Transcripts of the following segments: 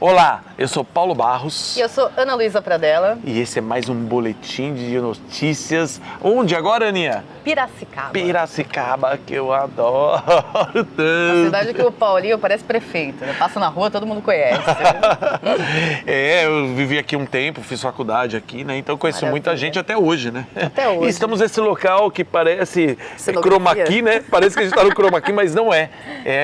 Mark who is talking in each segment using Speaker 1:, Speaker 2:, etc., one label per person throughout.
Speaker 1: Olá, eu sou Paulo Barros.
Speaker 2: E eu sou Ana Luísa Pradella.
Speaker 1: E esse é mais um boletim de notícias. Onde agora, Aninha?
Speaker 2: Piracicaba.
Speaker 1: Piracicaba, que eu adoro tanto.
Speaker 2: A cidade que o Paulinho parece prefeito, né? Passa na rua, todo mundo conhece.
Speaker 1: Eu vivi aqui um tempo, fiz faculdade aqui, né? Então conheço
Speaker 2: Maravilha.
Speaker 1: muita gente até hoje, né?
Speaker 2: Até hoje.
Speaker 1: E estamos nesse local que parece
Speaker 2: Cenografia.
Speaker 1: chroma key, né? Parece que a gente está no chroma key, mas não é.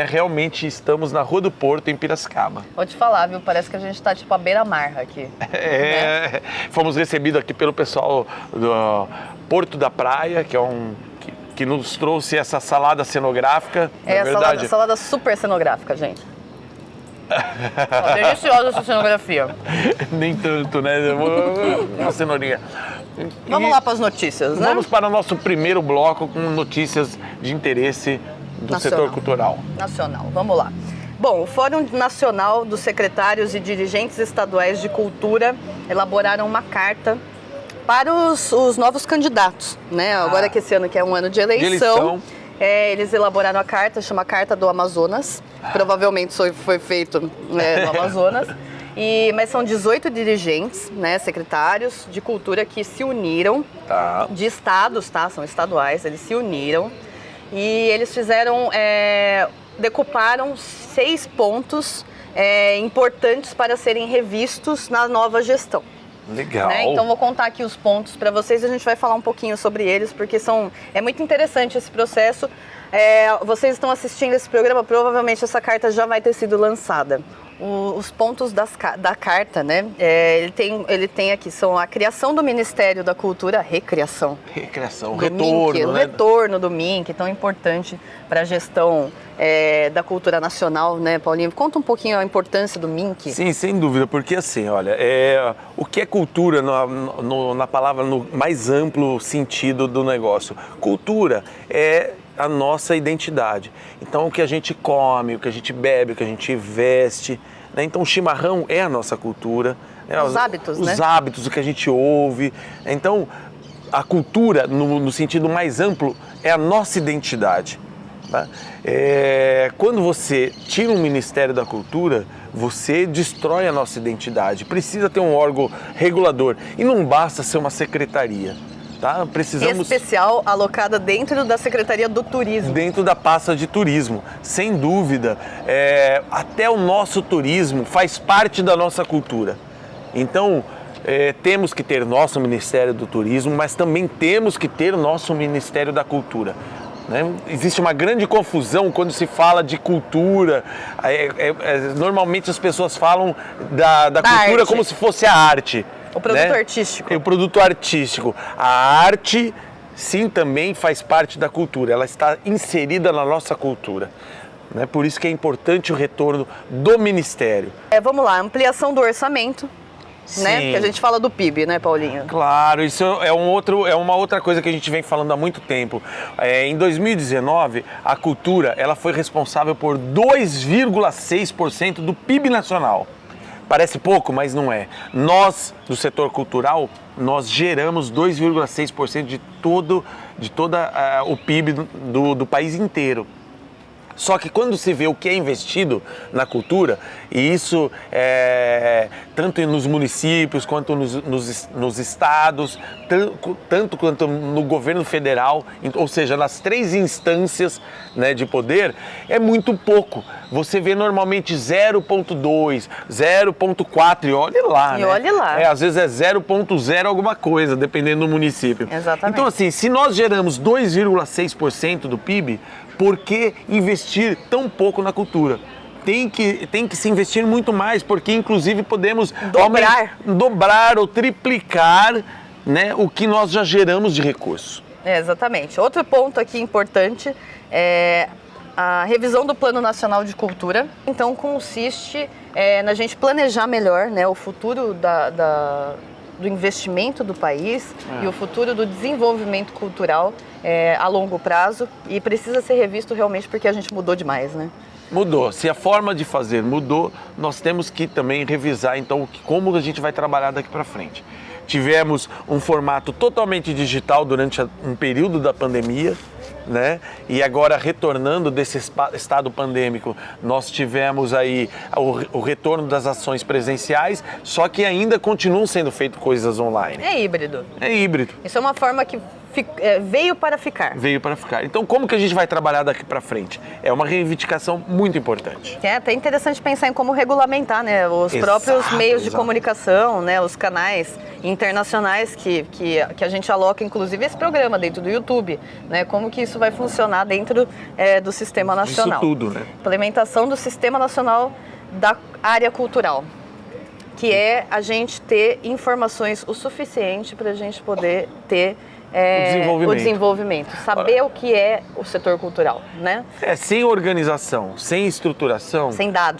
Speaker 1: Realmente estamos na Rua do Porto, em Piracicaba.
Speaker 2: Vou te falar, viu? Parece que a gente tá tipo à beira-mar aqui.
Speaker 1: Fomos recebidos aqui pelo pessoal do Porto da Praia, que é que nos trouxe essa salada cenográfica.
Speaker 2: É
Speaker 1: na verdade.
Speaker 2: salada super cenográfica, gente. Ó, deliciosa essa cenografia.
Speaker 1: Nem tanto, né? Uma cenourinha.
Speaker 2: Vamos lá para as notícias, né?
Speaker 1: Vamos para o nosso primeiro bloco com notícias de interesse do setor cultural.
Speaker 2: Nacional, vamos lá. Bom, o Fórum Nacional dos Secretários e Dirigentes Estaduais de Cultura elaboraram uma carta para os novos candidatos, né? Agora que esse ano que é um ano de eleição. Eles elaboraram a carta, chama Carta do Amazonas. Provavelmente foi feito no Amazonas. Mas são 18 dirigentes, né, secretários de cultura que se uniram, de estados, tá? São estaduais, eles se uniram e eles fizeram, decuparam 6 pontos importantes para serem revistos na nova gestão.
Speaker 1: Legal.
Speaker 2: Né? Então vou contar aqui os pontos para vocês e a gente vai falar um pouquinho sobre eles, porque é muito interessante esse processo. Vocês estão assistindo esse programa, provavelmente essa carta já vai ter sido lançada. Os pontos da carta, né? Ele tem aqui, são a criação do Ministério da Cultura, recriação.
Speaker 1: Recriação,
Speaker 2: retorno,
Speaker 1: né?
Speaker 2: O retorno do MINC, tão importante para a gestão da cultura nacional, né, Paulinho? Conta um pouquinho a importância do MINC.
Speaker 1: Sim, sem dúvida, porque assim, olha, o que é cultura na palavra, no mais amplo sentido do negócio? Cultura é a nossa identidade. Então, o que a gente come, o que a gente bebe, o que a gente veste, né? Então, o chimarrão é a nossa cultura. Né?
Speaker 2: Os hábitos, né?
Speaker 1: Os hábitos, o que a gente ouve. Então, a cultura, no sentido mais amplo, é a nossa identidade. Tá? Quando você tira um Ministério da Cultura, você destrói a nossa identidade. Precisa ter um órgão regulador. E não basta ser uma secretaria. Tá? Precisamos...
Speaker 2: Especial alocada dentro da Secretaria do Turismo.
Speaker 1: Dentro da pasta de turismo, sem dúvida. Até o nosso turismo faz parte da nossa cultura. Então, temos que ter nosso Ministério do Turismo, mas também temos que ter nosso Ministério da Cultura. Né? Existe uma grande confusão quando se fala de cultura. Normalmente as pessoas falam da cultura
Speaker 2: arte,
Speaker 1: como se fosse a arte.
Speaker 2: O produto,
Speaker 1: né?
Speaker 2: artístico.
Speaker 1: O produto artístico. A arte, sim, também faz parte da cultura. Ela está inserida na nossa cultura. Né? Por isso que é importante o retorno do Ministério.
Speaker 2: Vamos lá, ampliação do orçamento.
Speaker 1: Sim.
Speaker 2: Né? Que a gente fala do PIB, né, Paulinho?
Speaker 1: Claro, isso é uma outra coisa que a gente vem falando há muito tempo. Em 2019, a cultura ela foi responsável por 2,6% do PIB nacional. Parece pouco, mas não é. Nós, do setor cultural, nós geramos 2,6% de todo o PIB do país inteiro. Só que quando se vê o que é investido na cultura, e isso tanto nos municípios quanto nos estados, tanto quanto no governo federal, ou seja, nas 3 instâncias, né, de poder, é muito pouco. Você vê normalmente 0,2, 0,4 e olhe lá,
Speaker 2: e olhe lá.
Speaker 1: Às vezes é 0,0 alguma coisa, dependendo do município.
Speaker 2: Exatamente.
Speaker 1: Então assim, se nós geramos 2,6% do PIB, por que investir tão pouco na cultura? Tem que se investir muito mais, porque inclusive podemos dobrar ou triplicar, né, o que nós já geramos de recursos.
Speaker 2: Exatamente. Outro ponto aqui importante é a revisão do Plano Nacional de Cultura. Então consiste na gente planejar melhor, né, o futuro do investimento do país e o futuro do desenvolvimento cultural a longo prazo, e precisa ser revisto realmente porque a gente mudou demais, né?
Speaker 1: Mudou. Se a forma de fazer mudou, nós temos que também revisar então como a gente vai trabalhar daqui para frente. Tivemos um formato totalmente digital durante um período da pandemia, né? E agora, retornando desse estado pandêmico, nós tivemos aí o retorno das ações presenciais, só que ainda continuam sendo feitas coisas online.
Speaker 2: É híbrido.
Speaker 1: É híbrido.
Speaker 2: Isso é uma forma que veio para ficar.
Speaker 1: Veio para ficar. Então, como que a gente vai trabalhar daqui para frente? É uma reivindicação muito importante.
Speaker 2: É até interessante pensar em como regulamentar, né, os próprios meios de comunicação, né, os canais internacionais que a gente aloca, inclusive, esse programa dentro do YouTube, né, como que isso vai funcionar dentro do Sistema Nacional.
Speaker 1: Isso tudo, né?
Speaker 2: Implementação do Sistema Nacional da área cultural, que é a gente ter informações o suficiente para a gente poder ter o desenvolvimento, saber o que é o setor cultural, né?
Speaker 1: Sem organização, sem estruturação,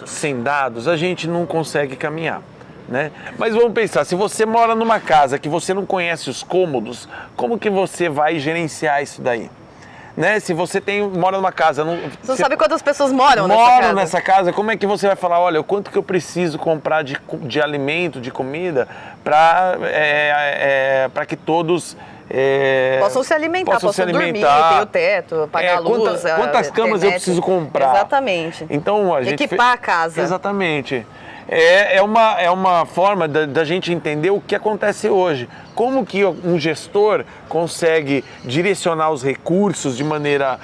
Speaker 2: sem dados,
Speaker 1: a gente não consegue caminhar, né? Mas vamos pensar, se você mora numa casa que você não conhece os cômodos, como que você vai gerenciar isso daí? Né? Se você mora numa casa...
Speaker 2: Você não sabe quantas pessoas moram
Speaker 1: nessa casa, como é que você vai falar, olha, o quanto que eu preciso comprar de alimento, de comida, para que todos...
Speaker 2: possam se alimentar, possam dormir, ter o teto, pagar a luz.
Speaker 1: Quantas camas eu preciso comprar?
Speaker 2: Exatamente.
Speaker 1: Então, a gente
Speaker 2: equipar a casa.
Speaker 1: Exatamente. É uma forma da gente entender o que acontece hoje. Como que um gestor consegue direcionar os recursos de maneira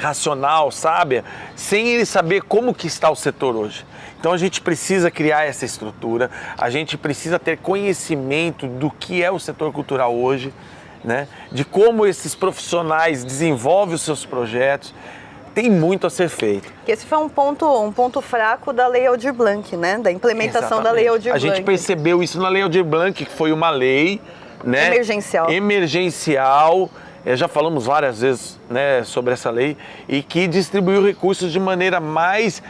Speaker 1: racional, sábia, sem ele saber como que está o setor hoje. Então a gente precisa criar essa estrutura, a gente precisa ter conhecimento do que é o setor cultural hoje, né? De como esses profissionais desenvolvem os seus projetos. Tem muito a ser feito.
Speaker 2: Esse foi um ponto fraco da Lei Aldir Blanc, né? Da implementação da Lei Aldir Blanc.
Speaker 1: A gente percebeu isso na Lei Aldir Blanc, que foi uma lei, né, emergencial. Já falamos várias vezes, né, sobre essa lei, e que distribuiu recursos de maneira mais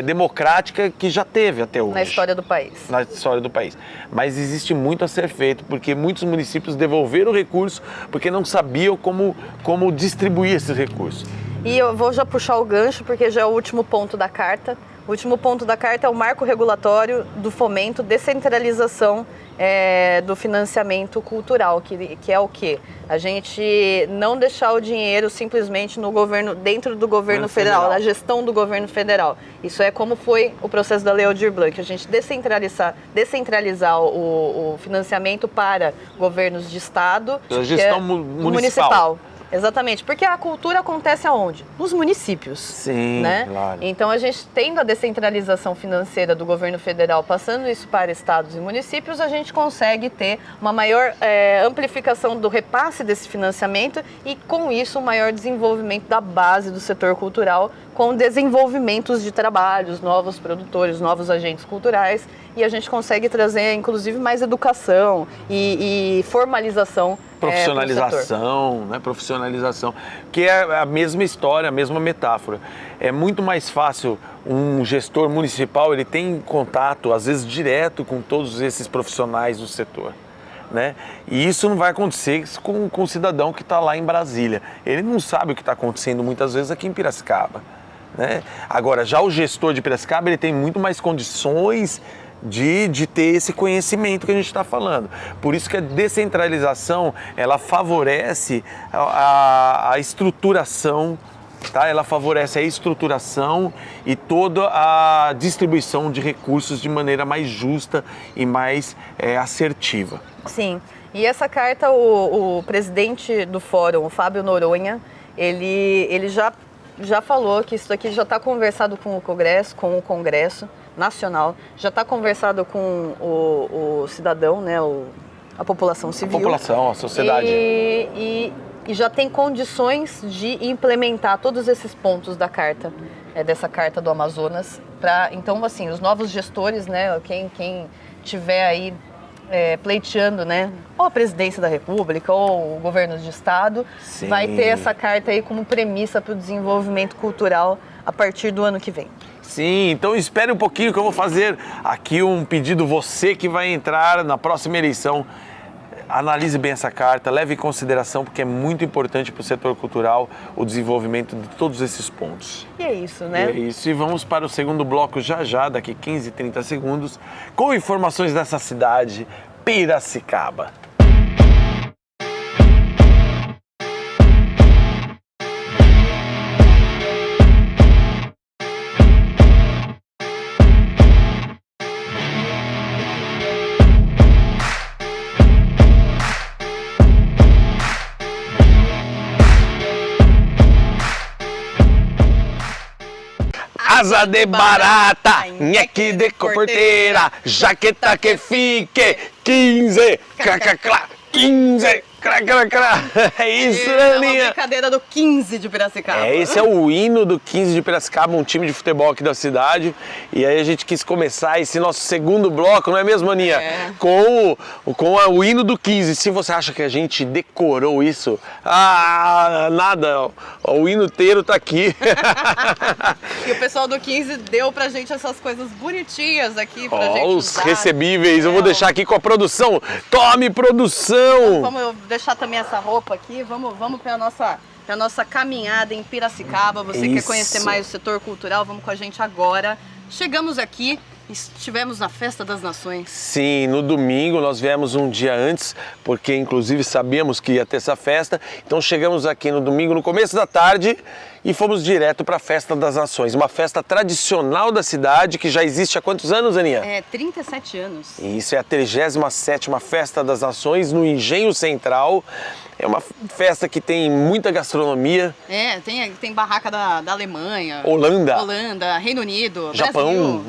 Speaker 1: democrática que já teve até hoje.
Speaker 2: Na história do país.
Speaker 1: Na história do país. Mas existe muito a ser feito, porque muitos municípios devolveram o recurso porque não sabiam como distribuir esses recursos.
Speaker 2: E eu vou já puxar o gancho, porque já é o último ponto da carta. O último ponto da carta é o marco regulatório do fomento, descentralização do financiamento cultural, que é o quê? A gente não deixar o dinheiro simplesmente no governo, dentro do governo federal, na gestão do governo federal. Isso é como foi o processo da Lei Aldir Blanc, a gente descentralizar o financiamento para governos de estado.
Speaker 1: A gestão municipal.
Speaker 2: Exatamente, porque a cultura acontece aonde? Nos municípios.
Speaker 1: Sim,
Speaker 2: né?
Speaker 1: Claro.
Speaker 2: Então a gente tendo a descentralização financeira do governo federal, passando isso para estados e municípios, a gente consegue ter uma maior amplificação do repasse desse financiamento e com isso um maior desenvolvimento da base do setor cultural, com desenvolvimentos de trabalhos, novos produtores, novos agentes culturais, e a gente consegue trazer inclusive mais educação e formalização.
Speaker 1: Profissionalização, né? Profissionalização, que é a mesma história, a mesma metáfora. É muito mais fácil um gestor municipal, ele tem contato, às vezes direto, com todos esses profissionais do setor, né? E isso não vai acontecer com o cidadão que está lá em Brasília. Ele não sabe o que está acontecendo muitas vezes aqui em Piracicaba, né? Agora, já o gestor de Piracicaba, ele tem muito mais condições de ter esse conhecimento que a gente está falando. Por isso que a descentralização, ela favorece a estruturação, tá? Ela favorece a estruturação e toda a distribuição de recursos de maneira mais justa e mais assertiva.
Speaker 2: Sim, e essa carta, o presidente do fórum, o Fábio Noronha, ele já falou que isso aqui já está conversado com o Congresso Nacional, já está conversado com o cidadão, né, a população civil.
Speaker 1: A população, a sociedade.
Speaker 2: E já tem condições de implementar todos esses pontos da carta, dessa carta do Amazonas. Então, assim, os novos gestores, né, quem tiver aí pleiteando, né, ou a presidência da República ou o governo de estado,
Speaker 1: Sim.
Speaker 2: vai ter essa carta aí como premissa para o desenvolvimento cultural a partir do ano que vem.
Speaker 1: Sim, então espere um pouquinho que eu vou fazer aqui um pedido. Você que vai entrar na próxima eleição, analise bem essa carta, leve em consideração, porque é muito importante para o setor cultural o desenvolvimento de todos esses pontos.
Speaker 2: E é isso, né?
Speaker 1: E é isso, e vamos para o segundo bloco já, daqui 15, 30 segundos, com informações dessa cidade, Piracicaba. asa de barata, nheque de porteira, jaqueta que fique, 15, clá, 15, crá. É isso,
Speaker 2: É uma
Speaker 1: Aninha?
Speaker 2: brincadeira do 15 de Piracicaba.
Speaker 1: Esse é o hino do 15 de Piracicaba, um time de futebol aqui da cidade. E aí a gente quis começar esse nosso segundo bloco, não é mesmo, Aninha?
Speaker 2: É.
Speaker 1: Com o hino do 15. Se você acha que a gente decorou isso, nada, o hino inteiro tá aqui.
Speaker 2: E o pessoal do 15 deu pra gente essas coisas bonitinhas aqui pra gente
Speaker 1: Os
Speaker 2: usar.
Speaker 1: recebíveis, eu vou deixar aqui com a produção. Tome, produção!
Speaker 2: Vamos deixar também essa roupa aqui, vamos para a nossa caminhada em Piracicaba. Você quer
Speaker 1: Isso.
Speaker 2: conhecer mais o setor cultural? Vamos com a gente agora. Chegamos aqui, estivemos na Festa das Nações.
Speaker 1: Sim, no domingo nós viemos um dia antes, porque inclusive sabíamos que ia ter essa festa. Então chegamos aqui no domingo, no começo da tarde, e fomos direto para a Festa das Nações, uma festa tradicional da cidade que já existe há quantos anos, Aninha?
Speaker 2: 37 anos.
Speaker 1: Isso é a 37ª Festa das Nações no Engenho Central. É uma festa que tem muita gastronomia.
Speaker 2: Tem barraca da Alemanha,
Speaker 1: Holanda,
Speaker 2: Reino Unido,
Speaker 1: Japão.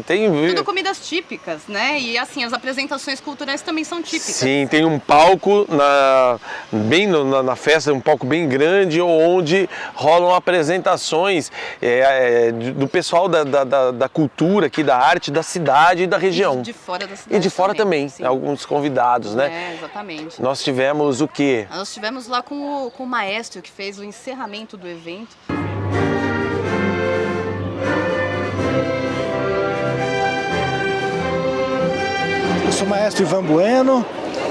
Speaker 1: Tem
Speaker 2: tudo comidas típicas, né? E assim, as apresentações culturais também são típicas.
Speaker 1: Sim, tem um palco na festa, um palco bem grande, onde rolam apresentações do pessoal da cultura aqui, da arte, da cidade e da região.
Speaker 2: E de fora da cidade.
Speaker 1: E de fora também,
Speaker 2: sim.
Speaker 1: alguns convidados, né?
Speaker 2: Exatamente.
Speaker 1: Nós tivemos o quê?
Speaker 2: Nós estivemos lá com o maestro que fez o encerramento do evento.
Speaker 3: Eu sou o maestro Ivan Bueno,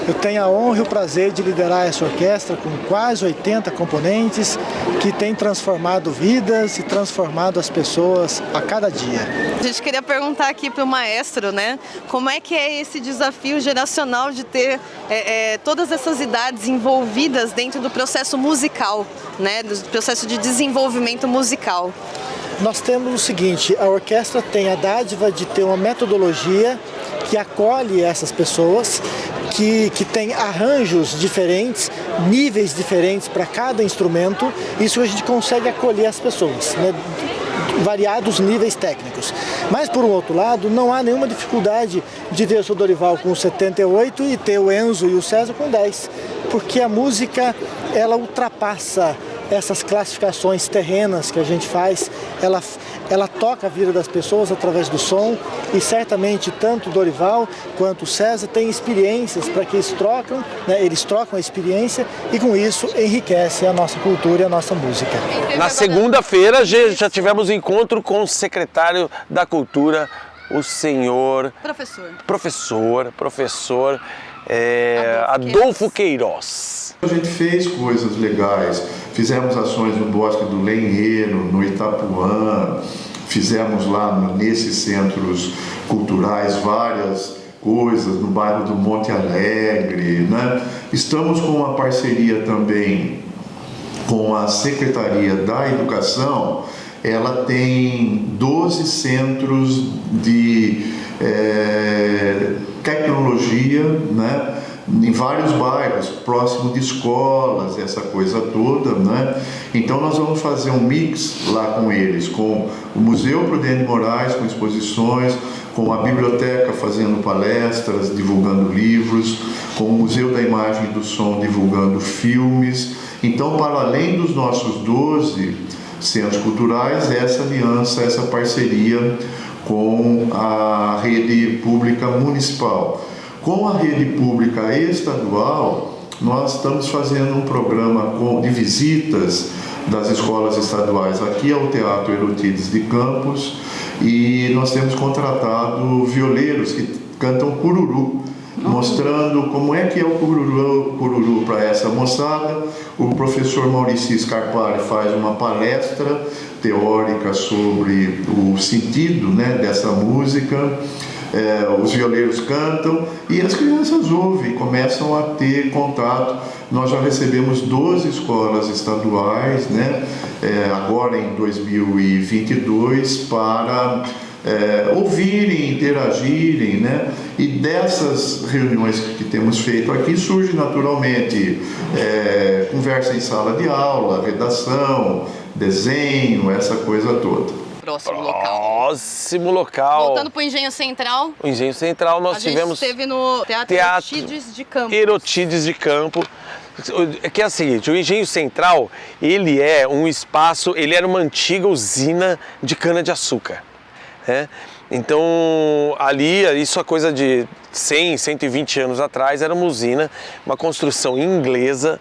Speaker 3: eu tenho a honra e o prazer de liderar essa orquestra com quase 80 componentes que tem transformado vidas e transformado as pessoas a cada dia.
Speaker 2: A gente queria perguntar aqui para o maestro, né, como é que é esse desafio geracional de ter todas essas idades envolvidas dentro do processo musical, né, do processo de desenvolvimento musical.
Speaker 3: Nós temos o seguinte, a orquestra tem a dádiva de ter uma metodologia que acolhe essas pessoas, que tem arranjos diferentes, níveis diferentes para cada instrumento. Isso a gente consegue acolher as pessoas, né? Variados níveis técnicos. Mas, por um outro lado, não há nenhuma dificuldade de ter o seu Dorival com 78 e ter o Enzo e o César com 10, porque a música, ela ultrapassa essas classificações terrenas que a gente faz, ela toca a vida das pessoas através do som, e certamente tanto o Dorival quanto o César têm experiências para que eles trocam a experiência e com isso enriquece a nossa cultura e a nossa música.
Speaker 1: Na segunda-feira já tivemos encontro com o secretário da Cultura, o senhor... Professor Adolfo Queiroz.
Speaker 4: A gente fez coisas legais, fizemos ações no Bosque do Lenheiro, no Itapuã, fizemos lá nesses centros culturais várias coisas, no bairro do Monte Alegre, né? Estamos com uma parceria também com a Secretaria da Educação. Ela tem 12 centros de tecnologia, né? Em vários bairros, próximo de escolas, essa coisa toda, né? Então nós vamos fazer um mix lá com eles, com o Museu Prudente de Moraes, com exposições, com a biblioteca fazendo palestras, divulgando livros, com o Museu da Imagem e do Som divulgando filmes. Então, para além dos nossos 12 centros culturais, essa aliança, essa parceria com a rede pública municipal. Com a rede pública estadual, nós estamos fazendo um programa de visitas das escolas estaduais aqui ao Teatro Euripides de Campos, e nós temos contratado violeiros que cantam cururu, mostrando como é que é o cururu para essa moçada. O professor Maurício Scarpari faz uma palestra teórica sobre o sentido, né, dessa música. Os violeiros cantam e as crianças ouvem, começam a ter contato. Nós já recebemos 12 escolas estaduais, né, agora em 2022, para ouvirem, interagirem, né? E dessas reuniões que temos feito aqui surge naturalmente conversa em sala de aula, redação, desenho, essa coisa toda.
Speaker 2: Próximo local.
Speaker 1: Próximo local.
Speaker 2: Voltando pro Engenho Central.
Speaker 1: O Engenho Central nós
Speaker 2: A gente
Speaker 1: tivemos
Speaker 2: esteve no Teatro Erotides de Campos.
Speaker 1: Erotides de Campo. Que é o seguinte, o Engenho Central, ele é um espaço, ele era uma antiga usina de cana-de-açúcar, né? Então, ali, isso é coisa de 100, 120 anos atrás, era uma usina, uma construção inglesa,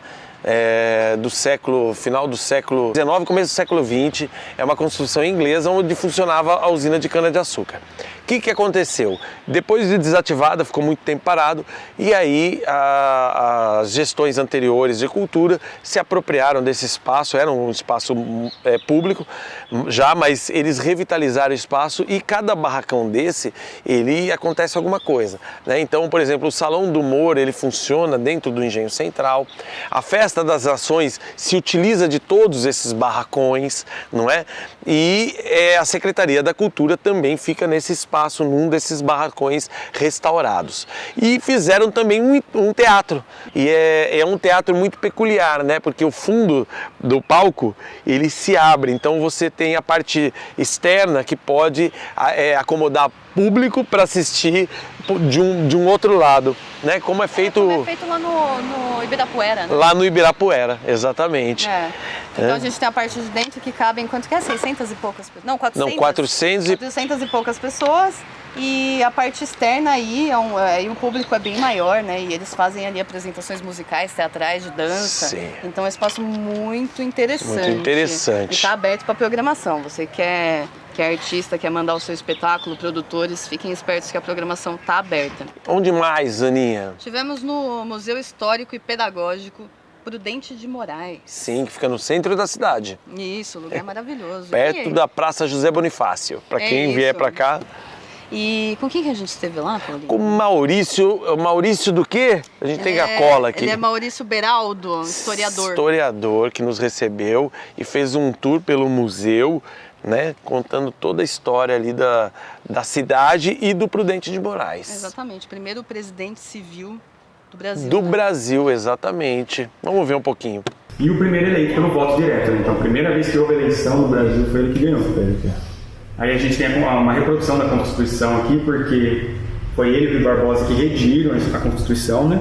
Speaker 1: do final do século XIX, começo do século XX, é uma construção inglesa onde funcionava a usina de cana-de-açúcar. O que aconteceu? Depois de desativada, ficou muito tempo parado, e aí as gestões anteriores de cultura se apropriaram desse espaço, era um espaço público já, mas eles revitalizaram o espaço e cada barracão desse, ele acontece alguma coisa, né? Então, por exemplo, o Salão do Humor, ele funciona dentro do Engenho Central, a Festa das Nações se utiliza de todos esses barracões, não é? E a Secretaria da Cultura também fica nesse espaço, num desses barracões restaurados. E fizeram também um teatro, e é um teatro muito peculiar, né? Porque o fundo do palco, ele se abre, então você tem a parte externa que pode acomodar público para assistir de um outro lado, né? Como é feito
Speaker 2: lá no Ibirapuera, né?
Speaker 1: Lá no Ibirapuera, exatamente.
Speaker 2: Então a gente tem a parte de dentro que cabem, quanto que é? 600 e poucas pessoas? Não, 400?
Speaker 1: Não, 400
Speaker 2: e poucas pessoas. E a parte externa aí, o público é bem maior, né? E eles fazem ali apresentações musicais, teatrais, de dança.
Speaker 1: Sim.
Speaker 2: Então é um espaço muito interessante.
Speaker 1: Muito interessante.
Speaker 2: E está aberto para programação. Você que é artista, quer mandar o seu espetáculo, produtores, fiquem espertos que a programação está aberta.
Speaker 1: Onde mais, Aninha?
Speaker 2: Tivemos no Museu Histórico e Pedagógico Prudente de Moraes.
Speaker 1: Sim, que fica no centro da cidade.
Speaker 2: Isso, lugar maravilhoso.
Speaker 1: Perto da Praça José Bonifácio, para quem vier para cá.
Speaker 2: E com quem que a gente esteve lá, Paulinho?
Speaker 1: Com Maurício do quê? A gente tem a cola aqui.
Speaker 2: Ele é Maurício Beraldo, historiador.
Speaker 1: Historiador, que nos recebeu e fez um tour pelo museu, né, contando toda a história ali da cidade e do Prudente de Moraes.
Speaker 2: Exatamente, primeiro presidente civil do Brasil.
Speaker 1: Do Brasil, exatamente. Vamos ver um pouquinho.
Speaker 5: E o primeiro eleito pelo voto direto, né? Então a primeira vez que houve eleição no Brasil foi ele que ganhou. Aí a gente tem uma reprodução da Constituição aqui, porque foi ele e o Rui Barbosa que redigiram a Constituição, né?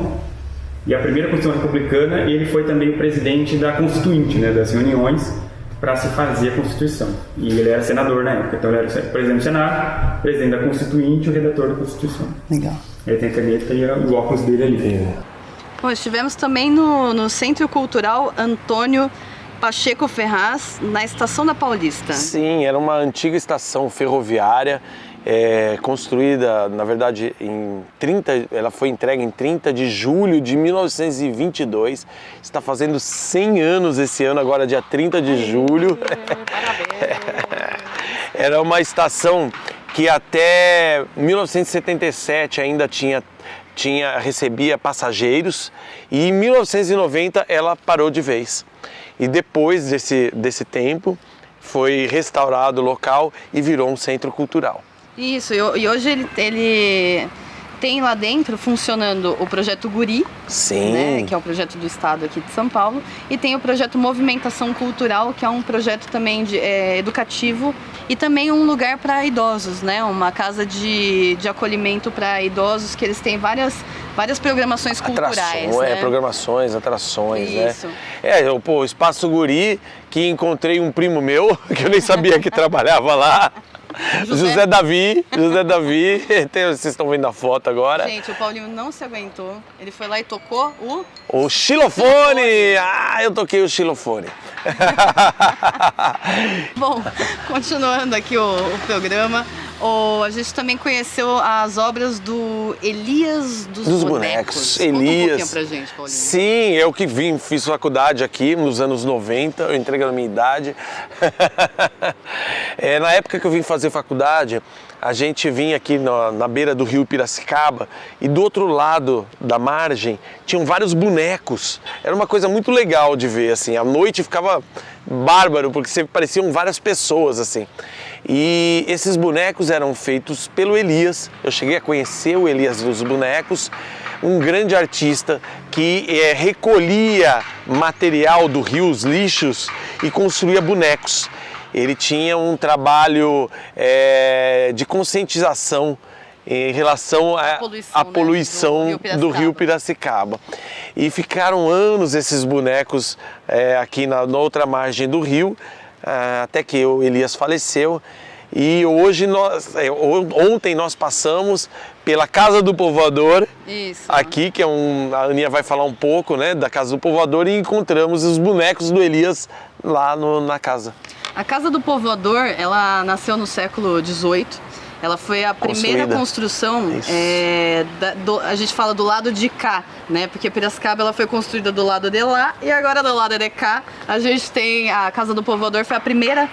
Speaker 5: E a primeira Constituição republicana, ele foi também o presidente da Constituinte, né? Das reuniões para se fazer a Constituição. E ele era senador na época, então ele era o presidente do Senado, presidente da Constituinte e o redator da Constituição.
Speaker 2: Legal.
Speaker 5: Ele tem a caneta e o óculos dele ali.
Speaker 2: Bom, estivemos também no Centro Cultural Antônio Pacheco Ferraz, na Estação da Paulista.
Speaker 1: Sim, era uma antiga estação ferroviária, construída, na verdade, ela foi entregue em 30 de julho de 1922. Está fazendo 100 anos esse ano, agora dia 30 de julho.
Speaker 2: Parabéns!
Speaker 1: Era uma estação que até 1977 ainda recebia passageiros e em 1990 ela parou de vez. E depois desse tempo foi restaurado o local e virou um centro cultural.
Speaker 2: Isso, e hoje ele tem lá dentro funcionando o projeto Guri,
Speaker 1: Sim.
Speaker 2: Né, que é um projeto do estado aqui de São Paulo, e tem o projeto Movimentação Cultural, que é um projeto também educativo e também um lugar para idosos, né, uma casa de acolhimento para idosos, que eles têm várias programações culturais. Né?
Speaker 1: Programações, atrações,
Speaker 2: Isso.
Speaker 1: né? O Espaço Guri, que encontrei um primo meu, que eu nem sabia que trabalhava lá. José Davi, vocês estão vendo a foto agora.
Speaker 2: Gente, o Paulinho não se aguentou, ele foi lá e tocou
Speaker 1: o xilofone! Eu toquei o xilofone.
Speaker 2: Bom, continuando aqui o programa, a gente também conheceu as obras do Elias dos Bonecos.
Speaker 1: Elias.
Speaker 2: Conta um pouquinho pra gente, Paulinho.
Speaker 1: Sim, eu que fiz faculdade aqui nos anos 90, eu entreguei na minha idade. Na época que eu vim fazer faculdade, a gente vinha aqui na beira do rio Piracicaba e do outro lado da margem tinham vários bonecos. Era uma coisa muito legal de ver, assim. À noite ficava bárbaro, porque pareciam várias pessoas, assim. E esses bonecos eram feitos pelo Elias. Eu cheguei a conhecer o Elias dos Bonecos, um grande artista que recolhia material do rio, os lixos, e construía bonecos. Ele tinha um trabalho de conscientização em relação à poluição do rio Piracicaba. E ficaram anos esses bonecos aqui na outra margem do rio, até que o Elias faleceu. E hoje ontem nós passamos pela Casa do Povoador, aqui, que a Aninha vai falar um pouco, né, da Casa do Povoador, e encontramos os bonecos do Elias lá na casa.
Speaker 2: A Casa do Povoador, ela nasceu no século XVIII. Ela foi a primeira construção, a gente fala do lado de cá, né? Porque Piracicaba ela foi construída do lado de lá e agora do lado de cá a gente tem a Casa do Povoador, foi a primeira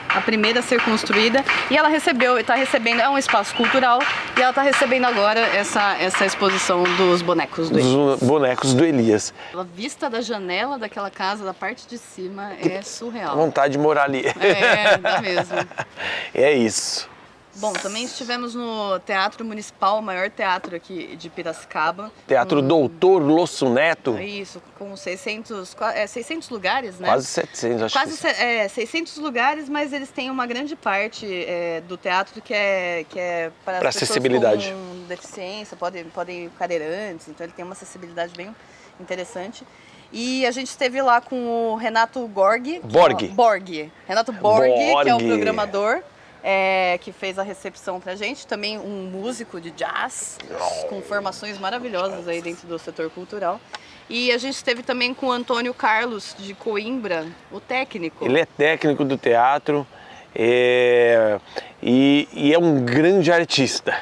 Speaker 2: a ser construída e ela está recebendo, é um espaço cultural e ela está recebendo agora essa exposição dos bonecos do Elias.
Speaker 1: Os bonecos do Elias.
Speaker 2: A vista da janela daquela casa, da parte de cima, é surreal.
Speaker 1: Vontade de morar ali.
Speaker 2: Dá mesmo.
Speaker 1: É isso.
Speaker 2: Bom, também estivemos no Teatro Municipal, o maior teatro aqui de Piracicaba.
Speaker 1: Teatro Doutor Losso Neto.
Speaker 2: Isso, com 600 lugares, né?
Speaker 1: Quase 700, acho
Speaker 2: Quase
Speaker 1: que
Speaker 2: 600 lugares, mas eles têm uma grande parte do teatro que é para as pessoas
Speaker 1: acessibilidade.
Speaker 2: com deficiência, podem cadeirantes, então ele tem uma acessibilidade bem interessante. E a gente esteve lá com o Renato Borg. Renato Borg, que é o programador. Que fez a recepção pra gente, também um músico de jazz, com formações maravilhosas aí dentro do setor cultural. E a gente esteve também com o Antônio Carlos, de Coimbra, o técnico.
Speaker 1: Ele é técnico do teatro e é um grande artista,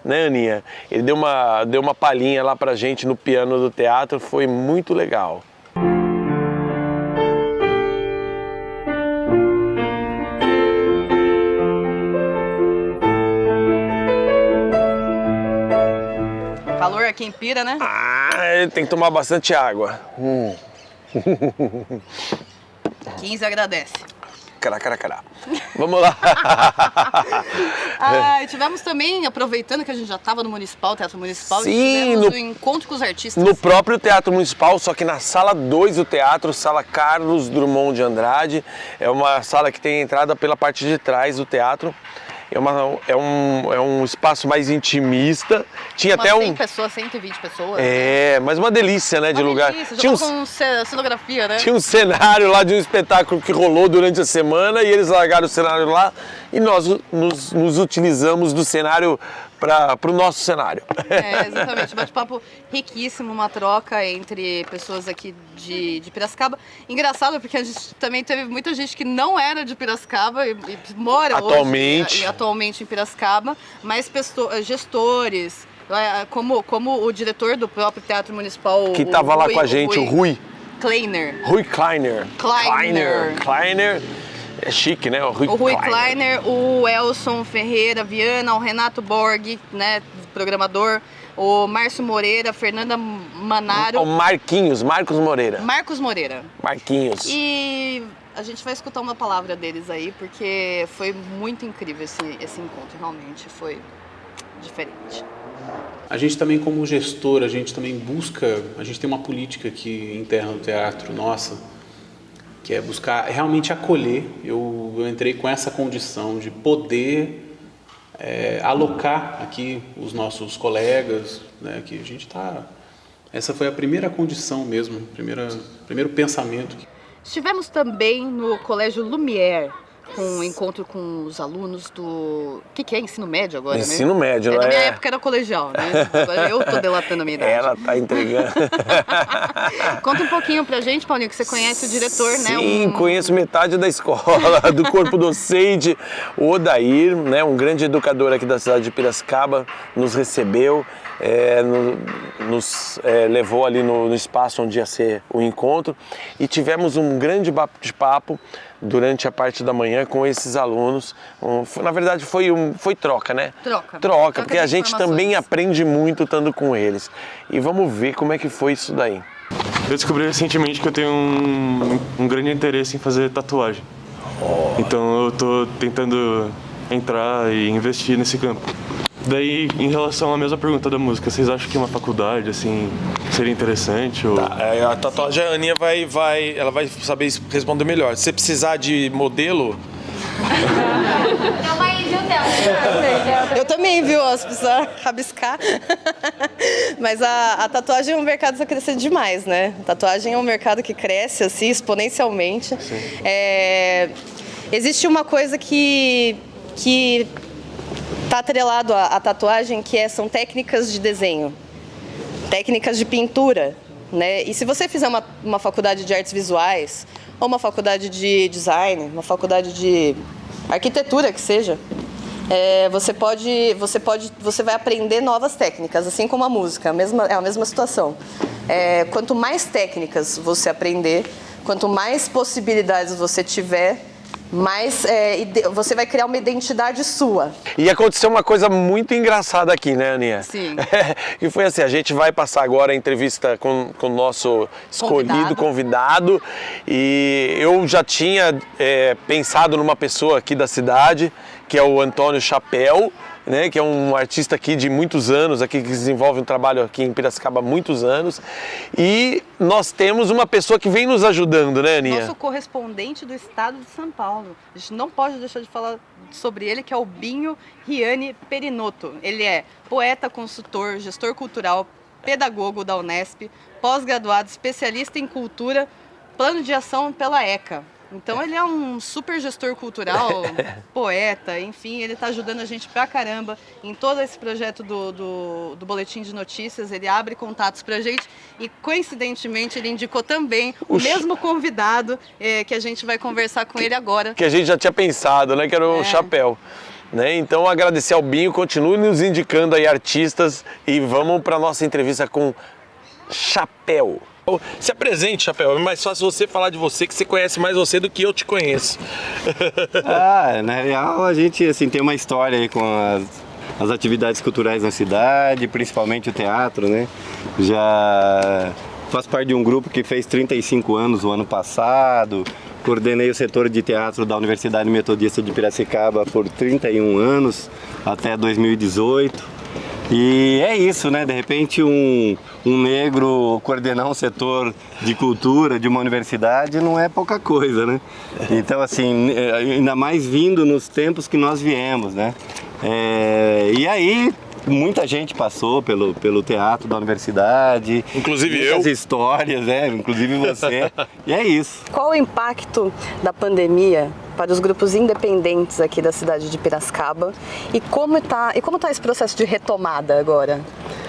Speaker 1: né, Aninha? Ele deu uma palhinha lá pra gente no piano do teatro, foi muito legal.
Speaker 2: Calor aqui em Pira, né?
Speaker 1: Tem que tomar bastante água.
Speaker 2: 15 agradece.
Speaker 1: Cará. Vamos lá.
Speaker 2: Tivemos também, aproveitando que a gente já estava no Municipal, Teatro Municipal,
Speaker 1: Sim,
Speaker 2: tivemos o encontro com os artistas.
Speaker 1: No próprio Teatro Municipal, só que na sala 2 do teatro, sala Carlos Drummond de Andrade. É uma sala que tem entrada pela parte de trás do teatro. É um espaço mais intimista. Tinha até
Speaker 2: 100 pessoas, 120 pessoas.
Speaker 1: Mas uma delícia, né, de lugar.
Speaker 2: Delícia,
Speaker 1: tinha
Speaker 2: com cenografia, né?
Speaker 1: Tinha um cenário lá de um espetáculo que rolou durante a semana e eles largaram o cenário lá e nós nos utilizamos do cenário para o nosso cenário.
Speaker 2: Exatamente, bate-papo riquíssimo, uma troca entre pessoas aqui de Piracicaba. Engraçado porque a gente também teve muita gente que não era de Piracicaba e mora atualmente em Piracicaba, mas gestores, como o diretor do próprio Teatro Municipal,
Speaker 1: que estava lá com a gente, o Rui
Speaker 2: Kleiner.
Speaker 1: É chique, né?
Speaker 2: O Rui Kleiner, o Elson Ferreira Viana, o Renato Borg, né, programador, o Márcio Moreira, Fernanda Manaro.
Speaker 1: O Marcos Moreira. Marquinhos.
Speaker 2: E a gente vai escutar uma palavra deles aí, porque foi muito incrível esse encontro, realmente foi diferente.
Speaker 6: A gente também, como gestor, a gente também busca, a gente tem uma política aqui interna do teatro, nossa, que é buscar realmente acolher. Eu entrei com essa condição de poder alocar aqui os nossos colegas, né, que a gente está... Essa foi a primeira condição mesmo, primeiro pensamento.
Speaker 2: Estivemos também no Colégio Lumière, com um encontro com os alunos do... O que é ensino médio agora,
Speaker 1: Ensino médio,
Speaker 2: né?
Speaker 1: Na
Speaker 2: minha época era colegial, né? Agora eu tô delatando a minha idade.
Speaker 1: Ela tá entregando.
Speaker 2: Conta um pouquinho pra gente, Paulinho, que você conhece o diretor, né?
Speaker 1: Sim, conheço metade da escola, do corpo docente. O Odair, né, um grande educador aqui da cidade de Piracicaba, nos recebeu, nos levou ali no espaço onde ia ser o encontro e tivemos um grande bate-papo durante a parte da manhã com esses alunos. Na verdade foi troca, né? Troca, porque a gente também aprende muito estando com eles. E vamos ver como é que foi isso daí.
Speaker 7: Eu descobri recentemente que eu tenho um grande interesse em fazer tatuagem. Então eu tô tentando entrar e investir nesse campo. Daí, em relação à mesma pergunta da música, vocês acham que uma faculdade, assim, seria interessante? Ou...
Speaker 1: A tatuagem, a Aninha ela vai saber responder melhor. Se você precisar de modelo...
Speaker 8: Calma aí, viu, Théo?
Speaker 2: Eu também, viu? Se precisar rabiscar. Mas a tatuagem é um mercado que está crescendo demais, né? A tatuagem é um mercado que cresce, assim, exponencialmente. Existe uma coisa que está atrelado à tatuagem, que são técnicas de desenho, técnicas de pintura, né? E se você fizer uma faculdade de artes visuais, ou uma faculdade de design, uma faculdade de arquitetura que seja, você vai aprender novas técnicas, assim como a música, é a mesma situação. Quanto mais técnicas você aprender, quanto mais possibilidades você tiver, mas você vai criar uma identidade sua.
Speaker 1: E aconteceu uma coisa muito engraçada aqui, né, Aninha?
Speaker 2: Sim.
Speaker 1: E foi assim, a gente vai passar agora a entrevista com o nosso escolhido convidado, e eu já tinha pensado numa pessoa aqui da cidade, que é o Antônio Chapéu, né, que é um artista aqui de muitos anos, aqui que desenvolve um trabalho aqui em Piracicaba há muitos anos. E nós temos uma pessoa que vem nos ajudando, né, Aninha?
Speaker 2: Nosso correspondente do estado de São Paulo. A gente não pode deixar de falar sobre ele, que é o Binho Riani Perinotto. Ele é poeta, consultor, gestor cultural, pedagogo da Unesp, pós-graduado, especialista em cultura, plano de ação pela ECA. Então ele é um super gestor cultural, poeta, enfim, ele está ajudando a gente pra caramba em todo esse projeto do Boletim de Notícias. Ele abre contatos pra gente e, coincidentemente, ele indicou também o mesmo convidado que a gente vai conversar com ele agora.
Speaker 1: Que a gente já tinha pensado, né, que era o Chapéu. Né? Então, agradecer ao Binho, continue nos indicando aí artistas e vamos para nossa entrevista com Chapéu. Se apresente, Chapéu, é mais fácil você falar de você, que você conhece mais você do que eu te conheço.
Speaker 9: Na real, a gente assim, tem uma história aí com as atividades culturais na cidade, principalmente o teatro, né? Já faço parte de um grupo que fez 35 anos o ano passado, coordenei o setor de teatro da Universidade Metodista de Piracicaba por 31 anos, até 2018. E é isso, né? De repente um negro coordenar um setor de cultura de uma universidade não é pouca coisa, né? Então, assim, ainda mais vindo nos tempos que nós viemos, né? E aí, muita gente passou pelo teatro da universidade.
Speaker 1: Inclusive
Speaker 9: muitas
Speaker 1: eu.
Speaker 9: Histórias, inclusive você. E é isso.
Speaker 2: Qual o impacto da pandemia para os grupos independentes aqui da cidade de Piracicaba e como tá esse processo de retomada agora?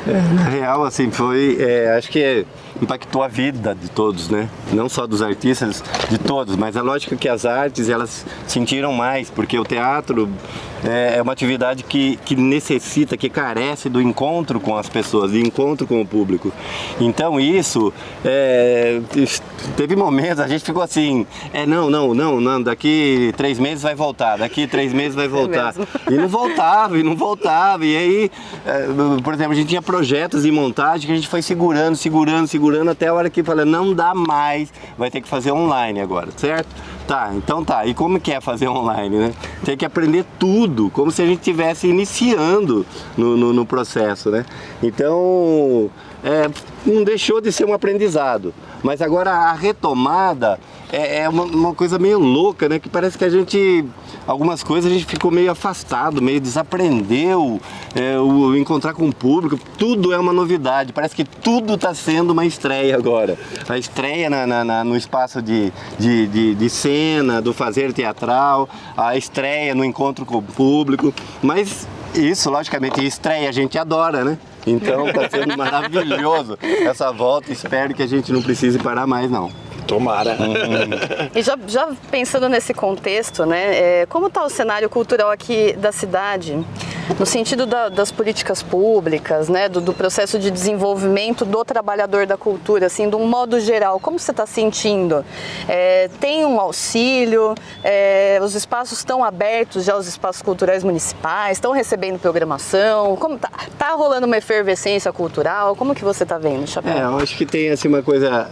Speaker 9: Na real, assim, acho que impactou a vida de todos, né? Não só dos artistas, de todos, mas é lógico que as artes, elas sentiram mais, porque o teatro é uma atividade que necessita, que carece do encontro com as pessoas, do encontro com o público. Então isso, teve momentos, a gente ficou assim, não, daqui 3 meses vai voltar, daqui 3 meses vai voltar. E não voltava, e aí, por exemplo, a gente tinha projetos de montagem que a gente foi segurando até a hora que fala, não dá mais, vai ter que fazer online agora, certo? Então tá. E como que é fazer online, né? Tem que aprender tudo, como se a gente estivesse iniciando no processo, né? Então, não deixou de ser um aprendizado. Mas agora a retomada é uma coisa meio louca, né? Que parece que algumas coisas a gente ficou meio afastado, meio desaprendeu o encontrar com o público. Tudo é uma novidade, parece que tudo está sendo uma estreia agora. A estreia no espaço de cena, do fazer teatral, a estreia no encontro com o público. Mas isso, logicamente, estreia a gente adora, né? Então está sendo maravilhoso essa volta, espero que a gente não precise parar mais, não.
Speaker 1: Tomara.
Speaker 2: E já pensando nesse contexto, né, como está o cenário cultural aqui da cidade, no sentido das políticas públicas, né, do processo de desenvolvimento do trabalhador da cultura, assim, de um modo geral, como você está sentindo? Tem um auxílio? Os espaços estão abertos já, os espaços culturais municipais, estão recebendo programação? Como tá rolando uma efervescência cultural? Como que você está vendo, Chapéu?
Speaker 9: Eu acho que tem assim uma coisa,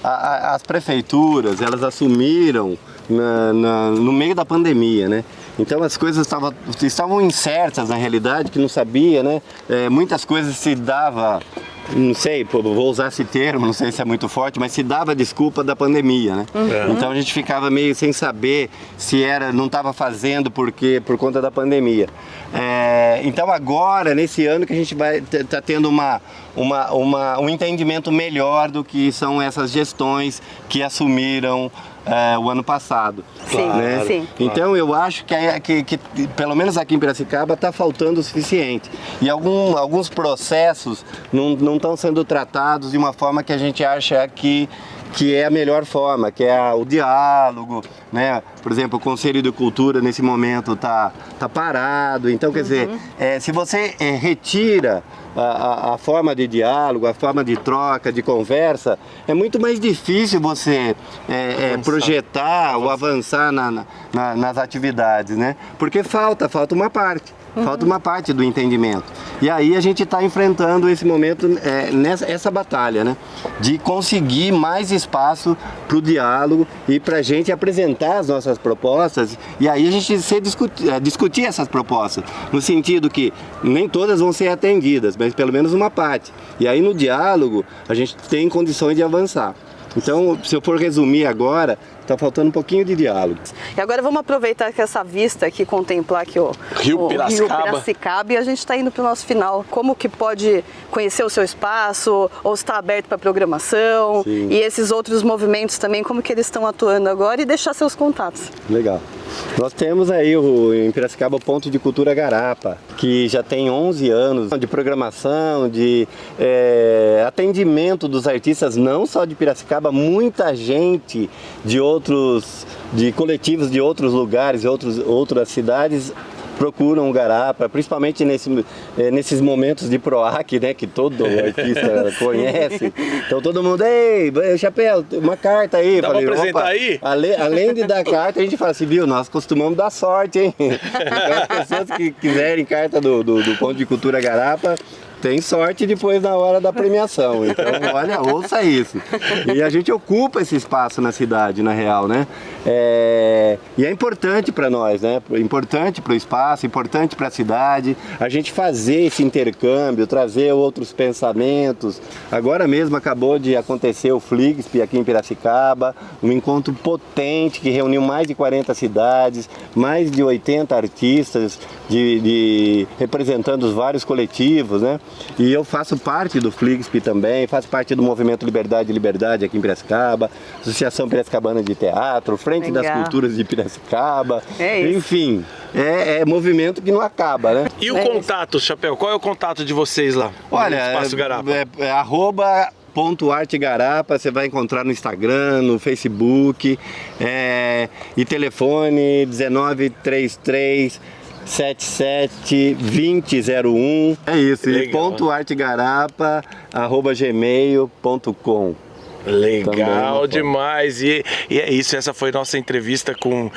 Speaker 9: as prefeituras, elas assumiram no meio da pandemia, né? Então as coisas estavam incertas na realidade, que não sabia, né? Muitas coisas se dava, não sei, vou usar esse termo, não sei se é muito forte, mas se dava desculpa da pandemia, né? Então a gente ficava meio sem saber se não estava fazendo por conta da pandemia. Então agora, nesse ano que a gente vai tá tendo um entendimento melhor do que são essas gestões que assumiram o ano passado.
Speaker 2: Sim,
Speaker 9: né?
Speaker 2: sim.
Speaker 9: Então eu acho que pelo menos aqui em Piracicaba está faltando o suficiente. E alguns processos não estão sendo tratados de uma forma que a gente acha que é a melhor forma, que é o diálogo, né? Por exemplo, o Conselho de Cultura nesse momento tá parado. Então, quer dizer, se você retira a forma de diálogo, a forma de troca, de conversa, é muito mais difícil você projetar ou avançar nas atividades, né? Porque falta uma parte. Falta uma parte do entendimento. E aí a gente está enfrentando esse momento, essa batalha, né? De conseguir mais espaço para o diálogo e para a gente apresentar as nossas propostas e aí a gente discutir essas propostas. No sentido que nem todas vão ser atendidas, mas pelo menos uma parte. E aí no diálogo a gente tem condições de avançar. Então, se eu for resumir agora, está faltando um pouquinho de diálogo.
Speaker 2: E agora vamos aproveitar que essa vista aqui, contemplar aqui o
Speaker 1: Rio Piracicaba
Speaker 2: e a gente está indo para o nosso final. Como que pode conhecer o seu espaço, ou está aberto para programação,
Speaker 9: Sim.
Speaker 2: E esses outros movimentos também, como que eles estão atuando agora e deixar seus contatos.
Speaker 9: Legal. Nós temos aí em Piracicaba o Ponto de Cultura Garapa, que já tem 11 anos de programação, de atendimento dos artistas, não só de Piracicaba, muita gente de coletivos de outros lugares, outras cidades procuram o Garapa, principalmente nesses momentos de PROAC, né, que todo artista conhece. Então todo mundo, ei, Chapéu, uma carta aí.
Speaker 1: Dá pra apresentar aí?
Speaker 9: Além de dar carta, a gente fala assim, viu, nós costumamos dar sorte, hein? Então as pessoas que quiserem carta do Ponto de Cultura Garapa, tem sorte depois na hora da premiação. Então, olha, ouça isso. E a gente ocupa esse espaço na cidade, na real, né? E é importante para nós, né? Importante para o espaço, importante para a cidade. A gente fazer esse intercâmbio, trazer outros pensamentos. Agora mesmo acabou de acontecer o Fligsp aqui em Piracicaba, um encontro potente que reuniu mais de 40 cidades, mais de 80 artistas representando os vários coletivos, né? E eu faço parte do Fligsp também, faço parte do Movimento Liberdade aqui em Piracicaba, Associação Piracicabana de Teatro, Frente das Culturas de Piracicaba, enfim, é movimento que não acaba, né?
Speaker 1: E o contato, Chapéu? Qual é o contato de vocês lá?
Speaker 9: Olha,
Speaker 1: no Espaço Garapa?
Speaker 9: @.artegarapa, você vai encontrar no Instagram, no Facebook, e telefone 1933 772001. É isso, e .artegarapa@gmail.com.
Speaker 1: Legal demais, e é isso, essa foi nossa entrevista com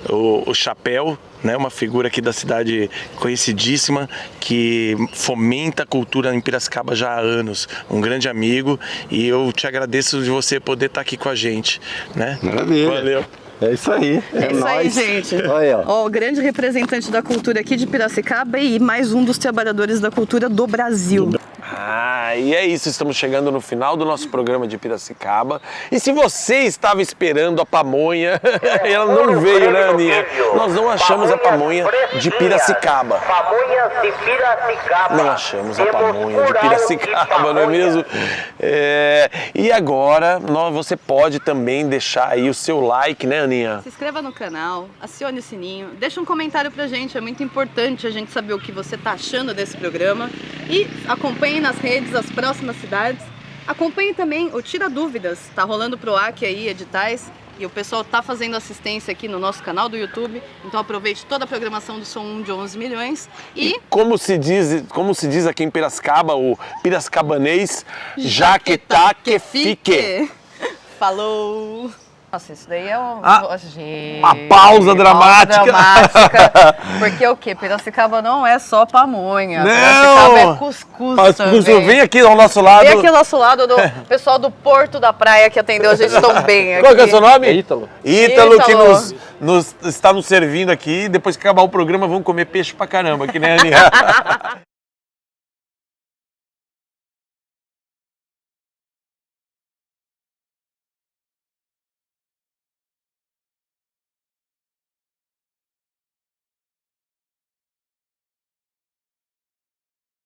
Speaker 1: o Chapéu, né, uma figura aqui da cidade conhecidíssima, que fomenta a cultura em Piracicaba já há anos, um grande amigo, e eu te agradeço de você poder estar aqui com a gente, né?
Speaker 9: Maravilha.
Speaker 1: Valeu.
Speaker 9: É isso aí.
Speaker 2: É isso aí, gente.
Speaker 9: Olha,
Speaker 2: o grande representante da cultura aqui de Piracicaba e mais um dos trabalhadores da cultura do Brasil.
Speaker 1: E é isso, estamos chegando no final do nosso programa de Piracicaba. E se você estava esperando a pamonha, ela não veio, né, Aninha? Nós não achamos a pamonha de Piracicaba.
Speaker 10: Pamonhas de Piracicaba.
Speaker 1: Não achamos a pamonha de Piracicaba, não é mesmo? E agora você pode também deixar aí o seu like, né, Aninha?
Speaker 2: Se inscreva no canal, acione o sininho, deixa um comentário pra gente, é muito importante a gente saber o que você tá achando desse programa. E acompanhe nas redes as próximas cidades. Acompanhe também o Tira Dúvidas, tá rolando PROAC aí, editais, e o pessoal tá fazendo assistência aqui no nosso canal do YouTube, então aproveite toda a programação do Som 1 de 11 milhões. E
Speaker 1: como se diz aqui em Piracicaba, o piracicabanês, já que tá que fique.
Speaker 2: Falou! Nossa, isso daí é um... Gente,
Speaker 1: uma pausa dramática.
Speaker 2: Porque o quê? Piracicaba não é só pamonha.
Speaker 1: Não!
Speaker 2: Piracicaba é cuscuz também.
Speaker 1: Vem aqui ao nosso lado.
Speaker 2: Vem aqui ao nosso lado do pessoal do Porto da Praia que atendeu a gente tão bem aqui.
Speaker 1: Qual que é o seu nome?
Speaker 11: Ítalo.
Speaker 1: Ítalo, que está nos servindo aqui. Depois que acabar o programa, vamos comer peixe pra caramba, que nem a Aninha.